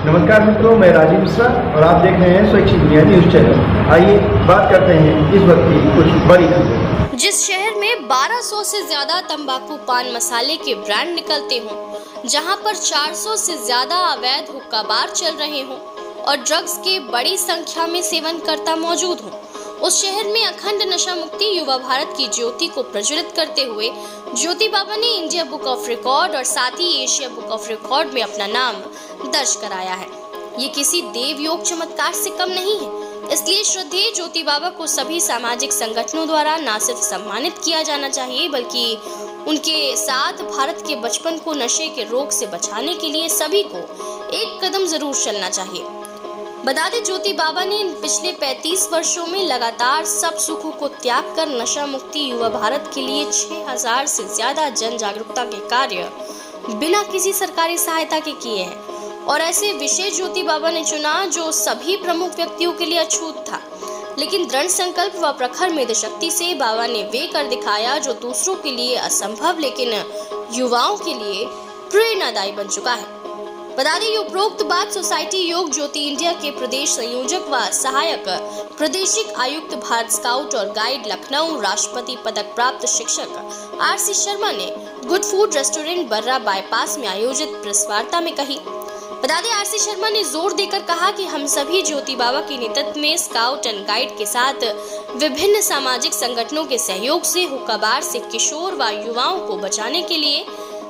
नमस्कार मित्रों, मैं राजीव मिश्रा और आप देख रहे हैं स्वैच्छिक इंडिया न्यूज चैनल। आइए बात करते हैं इस वक्त की कुछ बड़ी खबरें। जिस शहर में 1200 से ज्यादा तंबाकू पान मसाले के ब्रांड निकलते हों, जहां पर 400 से ज्यादा अवैध हुक्का बार चल रहे हों और ड्रग्स के बड़ी संख्या में सेवनकर्ता मौजूद हों, उस शहर में अखंड नशा मुक्ति युवा भारत की ज्योति को प्रज्वलित करते हुए ज्योति बाबा ने इंडिया बुक ऑफ रिकॉर्ड और साथ ही एशिया बुक ऑफ रिकॉर्ड में अपना नाम दर्ज कराया है। ये किसी देव योग चमत्कार से कम नहीं है, इसलिए श्रद्धेय ज्योति बाबा को सभी सामाजिक संगठनों द्वारा न सिर्फ सम्मानित किया जाना चाहिए, बल्कि उनके साथ भारत के बचपन को नशे के रोग से बचाने के लिए सभी को एक कदम जरूर चलना चाहिए। बता दें, ज्योति बाबा ने पिछले 35 वर्षों में लगातार सब सुखों को त्याग कर नशा मुक्ति युवा भारत के लिए 6000 से ज्यादा जन जागरूकता के कार्य बिना किसी सरकारी सहायता के किए हैं और ऐसे विषय ज्योति बाबा ने चुना जो सभी प्रमुख व्यक्तियों के लिए अछूत था, लेकिन दृढ़ संकल्प व प्रखर मेध शक्ति से बाबा ने वे कर दिखाया जो दूसरों के लिए असंभव लेकिन युवाओं के लिए प्रेरणादायी बन चुका है। बता दें, उपरोक्त बात सोसाइटी योग ज्योति इंडिया के प्रदेश संयोजक व सहायक प्रादेशिक आयुक्त भारत स्काउट और गाइड लखनऊ राष्ट्रपति पदक प्राप्त शिक्षक आरसी शर्मा ने गुड फूड रेस्टोरेंट बर्रा बाईपास में आयोजित प्रेस वार्ता में कही। बता दें, आरसी शर्मा ने जोर देकर कहा कि हम सभी ज्योति बाबा के नेतृत्व में स्काउट एंड गाइड के साथ विभिन्न सामाजिक संगठनों के सहयोग से हुक्काबार से किशोर व युवाओं को बचाने के लिए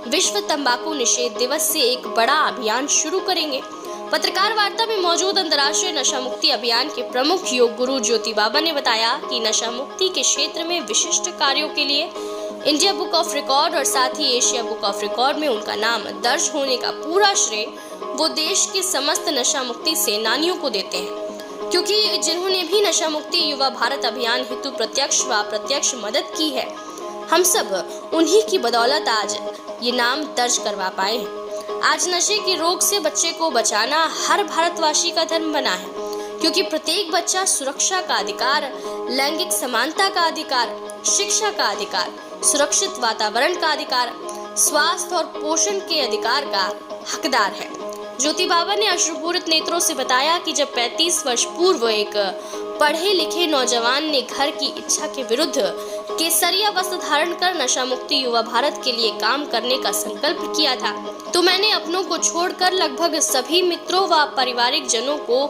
विश्व तंबाकू निषेध दिवस से एक बड़ा अभियान शुरू करेंगे। पत्रकार वार्ता में मौजूद अंतर्राष्ट्रीय नशा मुक्ति अभियान के प्रमुख योग गुरु ज्योति बाबा ने बताया कि नशा मुक्ति के क्षेत्र में विशिष्ट कार्यों के लिए इंडिया बुक ऑफ रिकॉर्ड और साथ ही एशिया बुक ऑफ रिकॉर्ड में उनका नाम दर्ज होने का पूरा श्रेय वो देश के समस्त नशा मुक्ति सेनानियों को देते हैं, क्योंकि जिन्होंने भी नशा मुक्ति युवा भारत अभियान हेतु प्रत्यक्ष व अप्रत्यक्ष मदद की है, हम सब उन्हीं की बदौलत आज ये नाम दर्ज करवा पाए हैं। आज नशे के रोग से बच्चे को बचाना हर भारतवासी का धर्म बना है, क्योंकि प्रत्येक बच्चा सुरक्षा का अधिकार, लैंगिक समानता का अधिकार, शिक्षा का अधिकार, सुरक्षित वातावरण का अधिकार, स्वास्थ्य और पोषण के अधिकार का हकदार है। ज्योति बाबा ने अश्रुपूरित नेत्रों से बताया कि जब 35 वर्ष पूर्व एक पढ़े लिखे नौजवान ने घर की इच्छा के विरुद्ध केसरिया वस्त्र धारण कर नशा मुक्ति युवा भारत के लिए काम करने का संकल्प किया था, तो मैंने अपनों को छोड़कर लगभग सभी मित्रों व पारिवारिक जनों को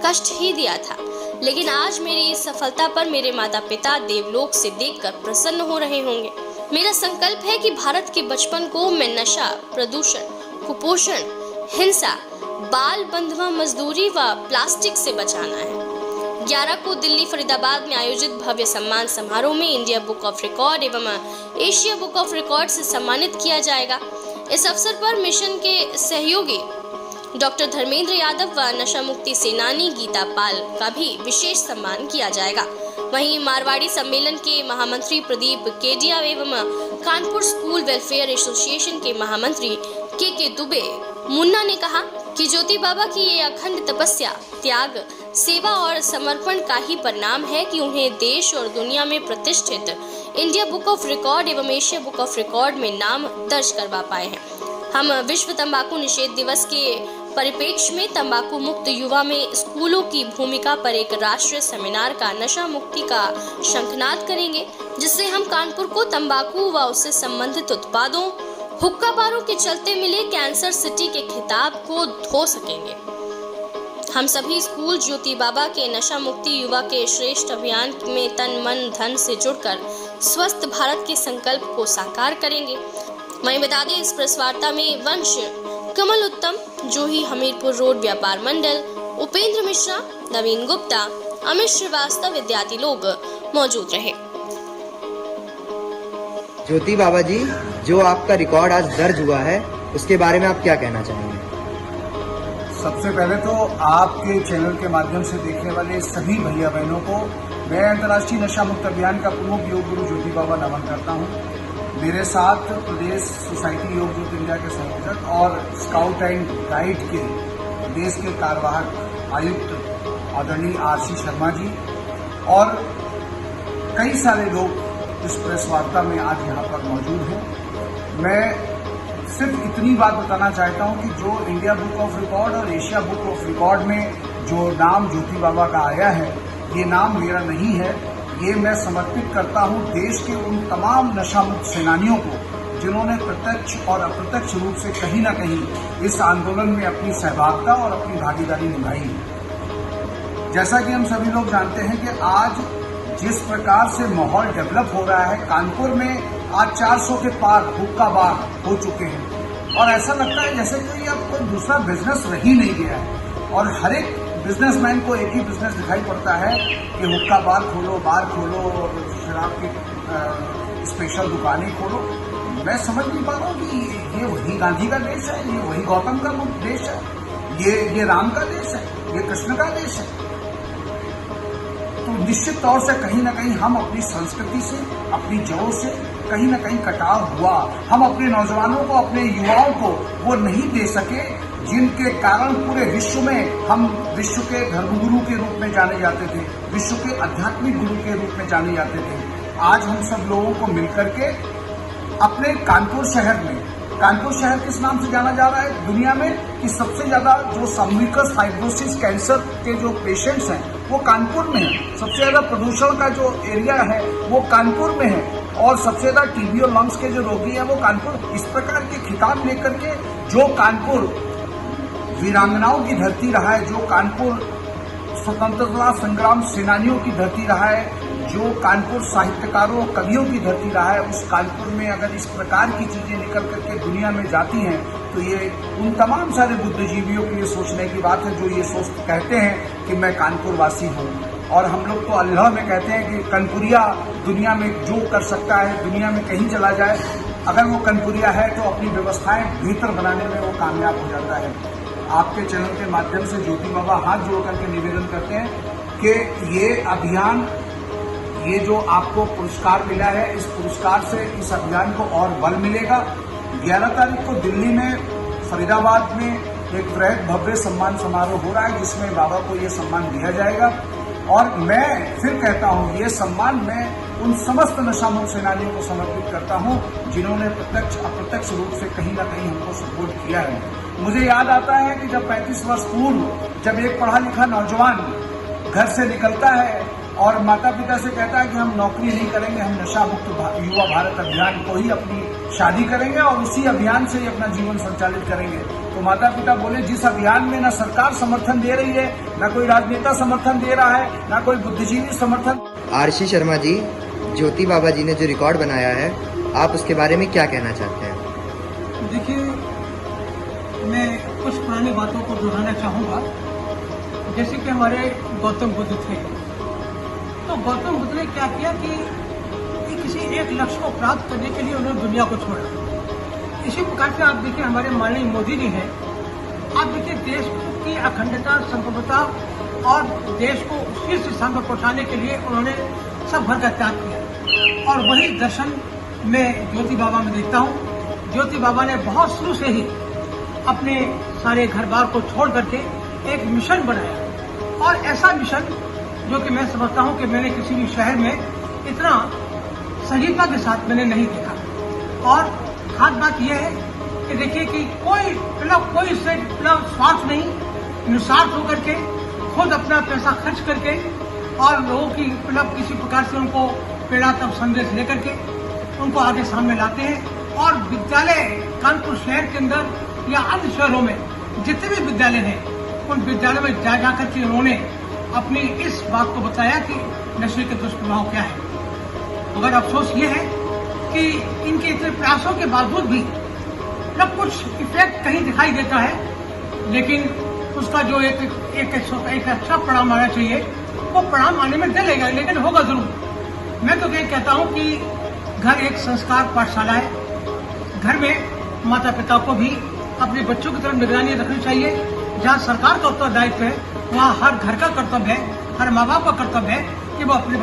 कष्ट ही दिया था, लेकिन आज मेरी इस सफलता पर मेरे माता पिता देवलोक से देखकर प्रसन्न हो रहे होंगे। मेरा संकल्प है कि भारत के बचपन को मैं नशा, प्रदूषण, कुपोषण, हिंसा, बाल बंधुआ मजदूरी व प्लास्टिक से बचाना है। 11 को दिल्ली फरीदाबाद में आयोजित भव्य सम्मान समारोह में इंडिया बुक ऑफ रिकॉर्ड एवं एशिया बुक ऑफ रिकॉर्ड से सम्मानित किया जाएगा। इस अवसर पर मिशन के सहयोगी डॉक्टर धर्मेंद्र यादव व नशा मुक्ति सेनानी गीता पाल का भी विशेष सम्मान किया जाएगा। वहीं मारवाड़ी सम्मेलन के महामंत्री प्रदीप केडिया एवं कानपुर स्कूल वेलफेयर एसोसिएशन के महामंत्री के दुबे मुन्ना ने कहा कि ज्योति बाबा की ये अखंड तपस्या, त्याग, सेवा और समर्पण का ही परिणाम है कि उन्हें देश और दुनिया में प्रतिष्ठित इंडिया बुक ऑफ रिकॉर्ड एवं एशिया बुक ऑफ रिकॉर्ड में नाम दर्ज करवा पाए हैं। हम विश्व तंबाकू निषेध दिवस के परिप्रेक्ष्य में तंबाकू मुक्त युवा में स्कूलों की भूमिका पर एक राष्ट्रीय सेमिनार का नशा मुक्ति का शंखनाद करेंगे, जिससे हम कानपुर को तंबाकू व उससे संबंधित उत्पादों, हुक्का बारों के चलते मिले कैंसर सिटी के खिताब को धो सकेंगे। हम सभी स्कूल ज्योति बाबा के नशा मुक्ति युवा के श्रेष्ठ अभियान में तन मन धन से जुड़कर स्वस्थ भारत के संकल्प को साकार करेंगे। वहीं बता दें, इस प्रेस वार्ता में वंश, कमल उत्तम, जूही हमीरपुर रोड व्यापार मंडल, उपेंद्र मिश्रा, नवीन गुप्ता, अमित श्रीवास्तव इत्यादि लोग मौजूद रहे। ज्योति बाबा जी, जो आपका रिकॉर्ड आज दर्ज हुआ है, उसके बारे में आप क्या कहना चाहेंगे? सबसे पहले तो आपके चैनल के माध्यम से देखने वाले सभी भैया बहनों को मैं अंतर्राष्ट्रीय नशा मुक्त अभियान का प्रमुख योग गुरु ज्योति बाबा नमन करता हूं। मेरे साथ प्रदेश सोसाइटी योग ज्योति इंडिया के संयोजक और स्काउट एंड गाइड के देश के कार्यवाहक आयुक्त आदरणीय आरसी शर्मा जी और कई सारे लोग इस प्रेस वार्ता में आज यहाँ पर मौजूद हैं। मैं सिर्फ इतनी बात बताना चाहता हूँ कि जो इंडिया बुक ऑफ रिकॉर्ड और एशिया बुक ऑफ रिकॉर्ड में जो नाम ज्योति बाबा का आया है, ये नाम मेरा नहीं है। ये मैं समर्पित करता हूँ देश के उन तमाम नशामुक्त सेनानियों को जिन्होंने प्रत्यक्ष और अप्रत्यक्ष रूप से कहीं न कहीं इस आंदोलन में अपनी सहभागिता और अपनी भागीदारी निभाई है। जैसा कि हम सभी लोग जानते हैं कि आज जिस प्रकार से माहौल डेवलप हो रहा है, कानपुर में आज 400 के पार हुक्का बार हो चुके हैं और ऐसा लगता है जैसे कोई अब कोई दूसरा बिजनेस रह ही नहीं गया है और हर एक बिजनेसमैन को एक ही बिजनेस दिखाई पड़ता है कि हुक्का बार खोलो, शराब की स्पेशल दुकानें खोलो। मैं समझ नहीं पा रहा हूँ कि ये वही गांधी का देश है, ये वही गौतम का देश है, ये राम का देश है, ये कृष्ण का देश है। तो निश्चित तौर से कहीं ना कहीं हम अपनी संस्कृति से, अपनी जड़ों से कहीं ना कहीं कटाव हुआ। हम अपने नौजवानों को, अपने युवाओं को वो नहीं दे सके जिनके कारण पूरे विश्व में हम विश्व के धर्मगुरु के रूप में जाने जाते थे, विश्व के आध्यात्मिक गुरु के रूप में जाने जाते थे। आज हम सब लोगों को मिलकर के अपने कानपुर शहर में, कानपुर शहर किस नाम से जाना जा रहा है दुनिया में कि सबसे ज्यादा जो सर्विकल फाइब्रोसिस कैंसर के जो पेशेंट्स हैं वो कानपुर में है। सबसे ज्यादा प्रदूषण का जो एरिया है वो कानपुर में है और सबसे ज्यादा टीबी और लंग्स के जो रोगी हैं वो कानपुर। इस प्रकार के खिताब लेकर के जो कानपुर वीरांगनाओं की धरती रहा है, जो कानपुर स्वतंत्रता संग्राम सेनानियों की धरती रहा है, जो कानपुर साहित्यकारों कवियों की धरती रहा है, उस कानपुर में अगर इस प्रकार की चीजें निकल करके दुनिया में जाती हैं तो ये उन तमाम सारे बुद्धिजीवियों के लिए सोचने की बात है जो ये कहते हैं कि मैं कानपुर वासी हूँ। और हम लोग तो अल्लाह में कहते हैं कि कनपुरिया दुनिया में जो कर सकता है, दुनिया में कहीं चला जाए, अगर वो कनपुरिया है तो अपनी व्यवस्थाएं बेहतर बनाने में वो कामयाब हो जाता है। आपके चैनल के माध्यम से ज्योति बाबा हाथ जोड़ करके निवेदन करते हैं कि ये अभियान, ये जो आपको पुरस्कार मिला है, इस पुरस्कार से इस अभियान को और बल मिलेगा। 11 तारीख को दिल्ली में, फरीदाबाद में एक वृहद भव्य सम्मान समारोह हो रहा है जिसमें बाबा को ये सम्मान दिया जाएगा। और मैं फिर कहता हूँ ये सम्मान मैं उन समस्त नशामुक्त सेनानियों को समर्पित करता हूँ जिन्होंने प्रत्यक्ष अप्रत्यक्ष रूप से कहीं ना कहीं हमको सपोर्ट किया है। मुझे याद आता है कि जब 35 वर्ष पूर्व जब एक पढ़ा लिखा नौजवान घर से निकलता है और माता पिता से कहता है कि हम नौकरी नहीं करेंगे, हम नशा मुक्त युवा भारत अभियान को ही अपनी शादी करेंगे और उसी अभियान से ही अपना जीवन संचालित करेंगे, तो माता पिता बोले जिस अभियान में न सरकार समर्थन दे रही है, न कोई राजनेता समर्थन दे रहा है, न कोई बुद्धिजीवी समर्थन। आरसी शर्मा जी, ज्योति बाबा जी ने जो रिकॉर्ड बनाया है, आप उसके बारे में क्या कहना चाहते हैं? देखिए, मैं कुछ पुरानी बातों को दोहराना चाहूँगा। जैसे कि हमारे गौतम बुद्ध थे, तो गौतम बुद्ध ने क्या किया कि किसी एक लक्ष्य को प्राप्त करने के लिए उन्होंने दुनिया को छोड़ा। इसी प्रकार से आप देखिए हमारे माननीय मोदी जी हैं, आप देखिए देश की अखंडता, संप्रभुता और देश को शीर्ष स्थान पर पहुंचाने के लिए उन्होंने सब भर का त्याग किया और वही दर्शन में ज्योति बाबा में देखता हूँ। ज्योति बाबा ने बहुत शुरू से ही अपने सारे घर बार को छोड़ करके एक मिशन बनाया और ऐसा मिशन जो कि मैं समझता हूँ कि मैंने किसी भी शहर में इतना सजीवता के साथ मैंने नहीं देखा। और खास बात यह है कि देखिए कि कोई इससे स्वार्थ नहीं, निस्वार्थ होकर के खुद अपना पैसा खर्च करके और लोगों की किसी प्रकार से उनको प्रेरणात्मक संदेश लेकर के उनको आगे सामने लाते हैं। और विद्यालय कानपुर शहर के अंदर या अन्य शहरों में जितने भी विद्यालय हैं, उन विद्यालयों में जा जाकर के उन्होंने अपनी इस बात को बताया कि नशे के दुष्प्रभाव क्या है। मगर अफसोस ये है कि इनके इतने प्रयासों के बावजूद भी कुछ इफेक्ट कहीं दिखाई देता है, लेकिन उसका जो एक अच्छा परिणाम आना चाहिए वो परिणाम आने में देर लगेगा, लेकिन होगा जरूर। मैं तो ये कहता हूँ कि घर एक संस्कार पाठशाला है। घर में माता पिता को भी अपने बच्चों की तरफ निगरानी रखनी चाहिए। जहाँ सरकार का उत्तरदायित्व है, वहाँ हर घर का कर्तव्य है, हर माँ बाप का कर्तव्य है कि वो अपने